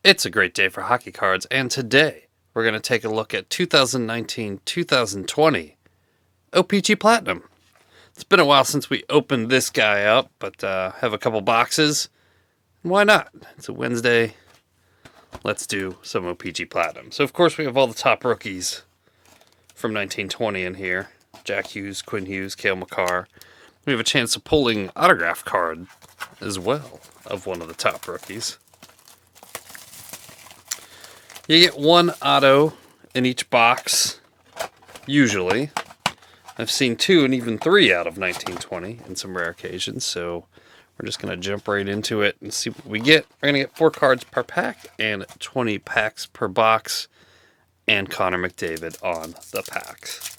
It's a great day for hockey cards, and today we're going to take a look at 2019-2020 O-Pee-Chee Platinum. It's been a while since we opened this guy up, but have a couple boxes. Why not? It's a Wednesday. Let's do some O-Pee-Chee Platinum. So, of course, we have all the top rookies from 1920 in here. Jack Hughes, Quinn Hughes, Cale Makar. We have a chance of pulling autograph card as well of one of the top rookies. You get one auto in each box, usually. I've seen 2 and even 3 out of 1920 in some rare occasions, so we're just going to jump right into it and see what we get. We're going to get 4 cards per pack and 20 packs per box, and Connor McDavid on the packs.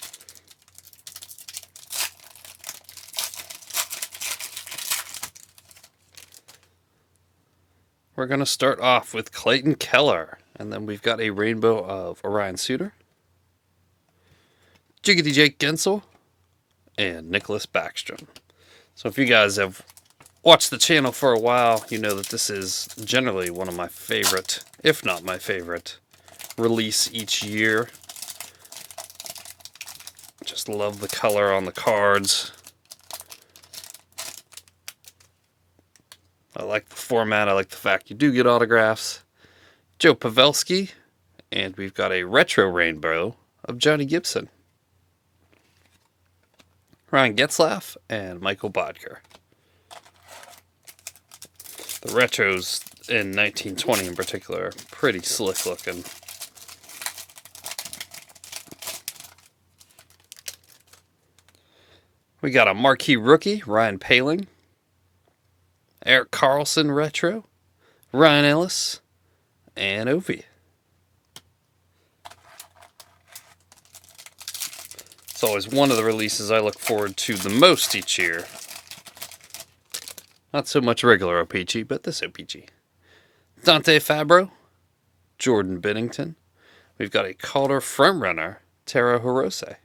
We're going to start off with Clayton Keller. And then we've got a rainbow of Orion Suter, Jiggity Jake Guentzel, and Nicholas Backstrom. So if you guys have watched the channel for a while, you know that this is generally one of my favorite, if not my favorite, release each year. Just love the color on the cards. I like the format. I like the fact you do get autographs. Joe Pavelski, and we've got a retro rainbow of Johnny Gibson. Ryan Getzlaf and Michael Bodker. The retros in 1920 in particular are pretty slick looking. We got a marquee rookie, Ryan Poehling. Erik Karlsson retro, Ryan Ellis, and Ovi. It's always one of the releases I look forward to the most each year. Not so much regular O-Pee-Chee, but this O-Pee-Chee. Dante Fabro, Jordan Binnington. We've got a Calder frontrunner, Taro Hirose.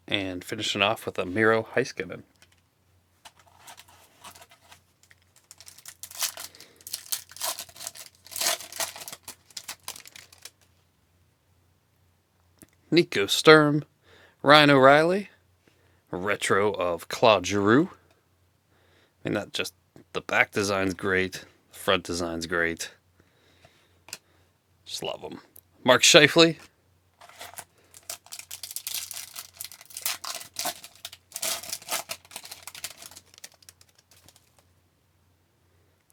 And finishing off with a Miro Heiskanen. Nico Sturm, Ryan O'Reilly, a retro of Claude Giroux. I mean, not just the back design's great, the front design's great. Just love them. Mark Scheifele,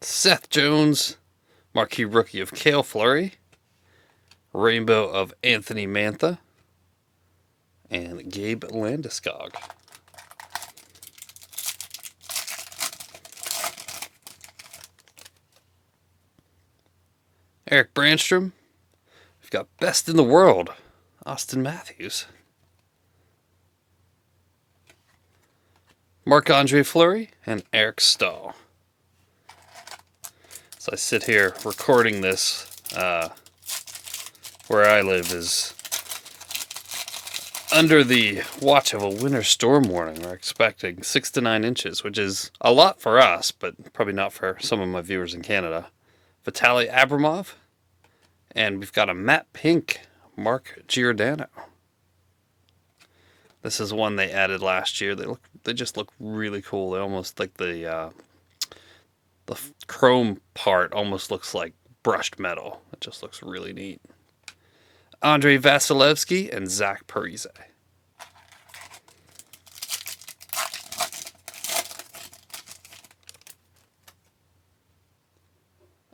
Seth Jones, marquee rookie of Cale Fleury, rainbow of Anthony Mantha, and Gabe Landeskog. Eric Brandstrom. We've got best in the world, Austin Matthews. Marc-Andre Fleury and Eric Stahl. So I sit here recording this. Where I live is under the watch of a winter storm warning. We're expecting 6 to 9 inches, which is a lot for us, but probably not for some of my viewers in Canada. Vitaly Abramov, and we've got a matte pink Mark Giordano. This is one they added last year. They just look really cool. They almost like the chrome part almost looks like brushed metal. It just looks really neat. Andrei Vasilevsky and Zach Parise.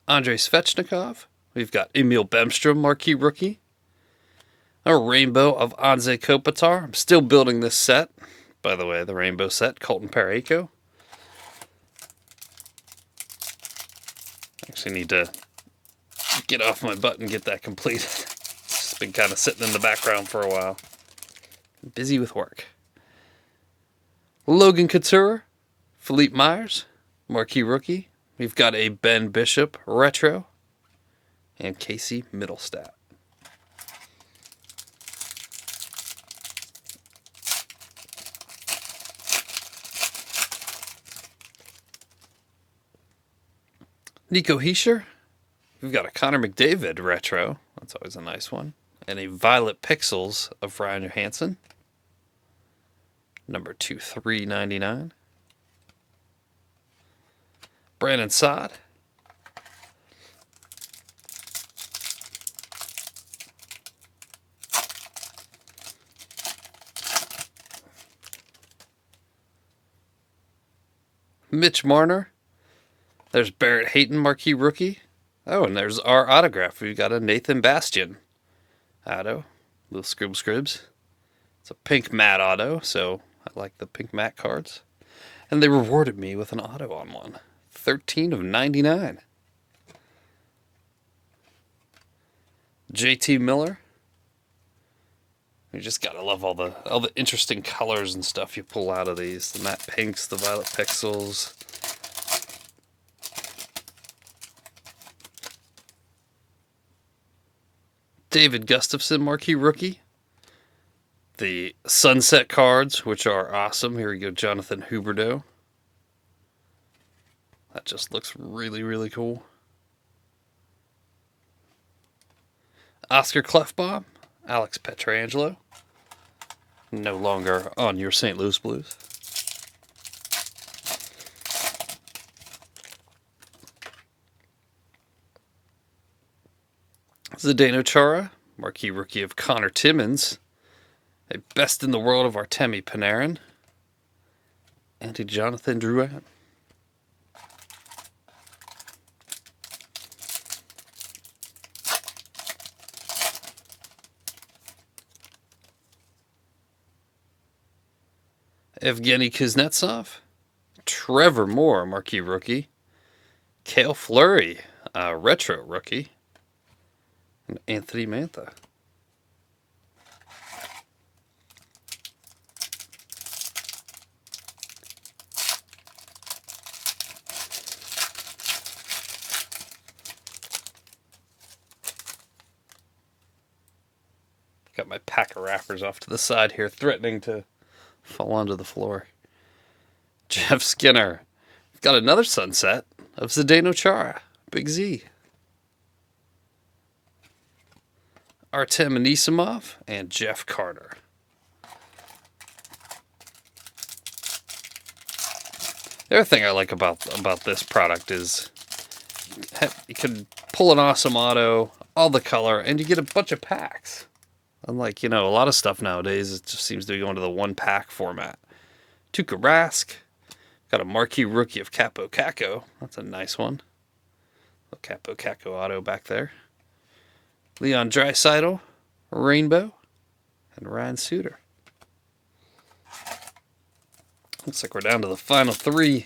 Andrei Svechnikov. We've got Emil Bemstrom, marquee rookie. A rainbow of Anze Kopitar. I'm still building this set. By the way, the rainbow set, Colton Parayko. Actually need to get off my butt and get that completed. It's been kind of sitting in the background for a while. Busy with work. Logan Couture, Philippe Myers, marquee rookie. We've got a Ben Bishop retro and Casey Middlestat. Nico Hischier. We've got a Connor McDavid retro. That's always a nice one. And a Violet Pixels of Ryan Johansson. Number 2/399. Brandon Saad. Mitch Marner. There's Barrett Hayton, marquee rookie. Oh, and there's our autograph. We've got a Nathan Bastian auto. Little scribs. It's a pink matte auto, so I like the pink matte cards. And they rewarded me with an auto on one. 13/99. JT Miller. You just gotta love all the interesting colors and stuff you pull out of these. The matte pinks, the violet pixels. David Gustafsson, marquee rookie. The sunset cards, which are awesome. Here we go, Jonathan Huberdeau. That just looks really, really cool. Oscar Klefbom, Alex Pietrangelo. No longer on your St. Louis Blues. Zdeno Chara, marquee rookie of Connor Timmins. A best in the world of Artemi Panarin. And a Jonathan Drouin. Evgeni Kuznetsov. Trevor Moore, marquee rookie. Cale Fleury, retro rookie. And Anthony Mantha. Got my pack of wrappers off to the side here, threatening to fall onto the floor. Jeff Skinner. We've got another sunset of Zdeno Chara. Big Z. Artem Anisimov and Jeff Carter. The other thing I like about this product is you can pull an awesome auto, all the color, and you get a bunch of packs. Unlike, a lot of stuff nowadays, it just seems to be going to the one-pack format. Tuukka Rask. Got a marquee rookie of Capo Caco. That's a nice one. A Capo Caco auto back there. Leon Draisaitl, Rainbow, and Ryan Suter. Looks like we're down to the final three.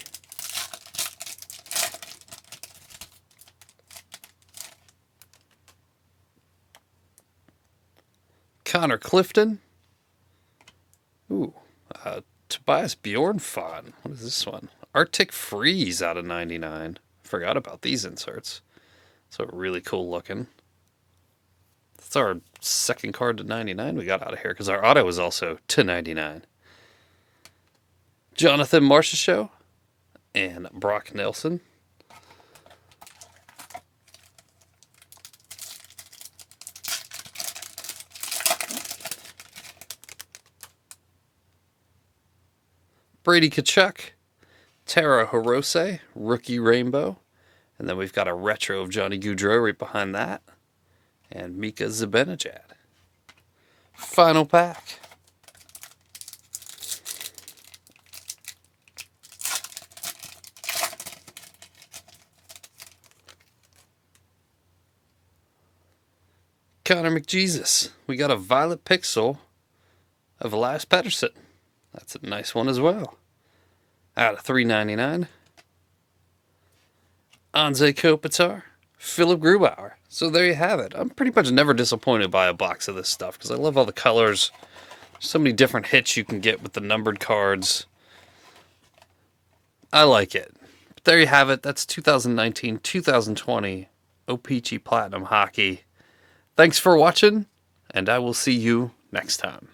Connor Clifton. Ooh, Tobias Bjornfot. What is this one? Arctic Freeze out of 99. Forgot about these inserts. So really cool looking. That's our second card to 99 we got out of here because our auto was also to 99. Jonathan Marchessault and Brock Nelson. Brady Tkachuk, Tara Hirose, rookie rainbow. And then we've got a retro of Johnny Gaudreau right behind that. And Mika Zibanejad. Final pack. Connor McJesus. We got a violet pixel of Elias Pettersson. That's a nice one as well. Out of $3.99. Anze Kopitar, Philip Grubauer. So there you have it. I'm pretty much never disappointed by a box of this stuff because I love all the colors. There's so many different hits you can get with the numbered cards. I like it. But there you have it. That's 2019-2020 O-Pee-Chee Platinum Hockey. Thanks for watching, and I will see you next time.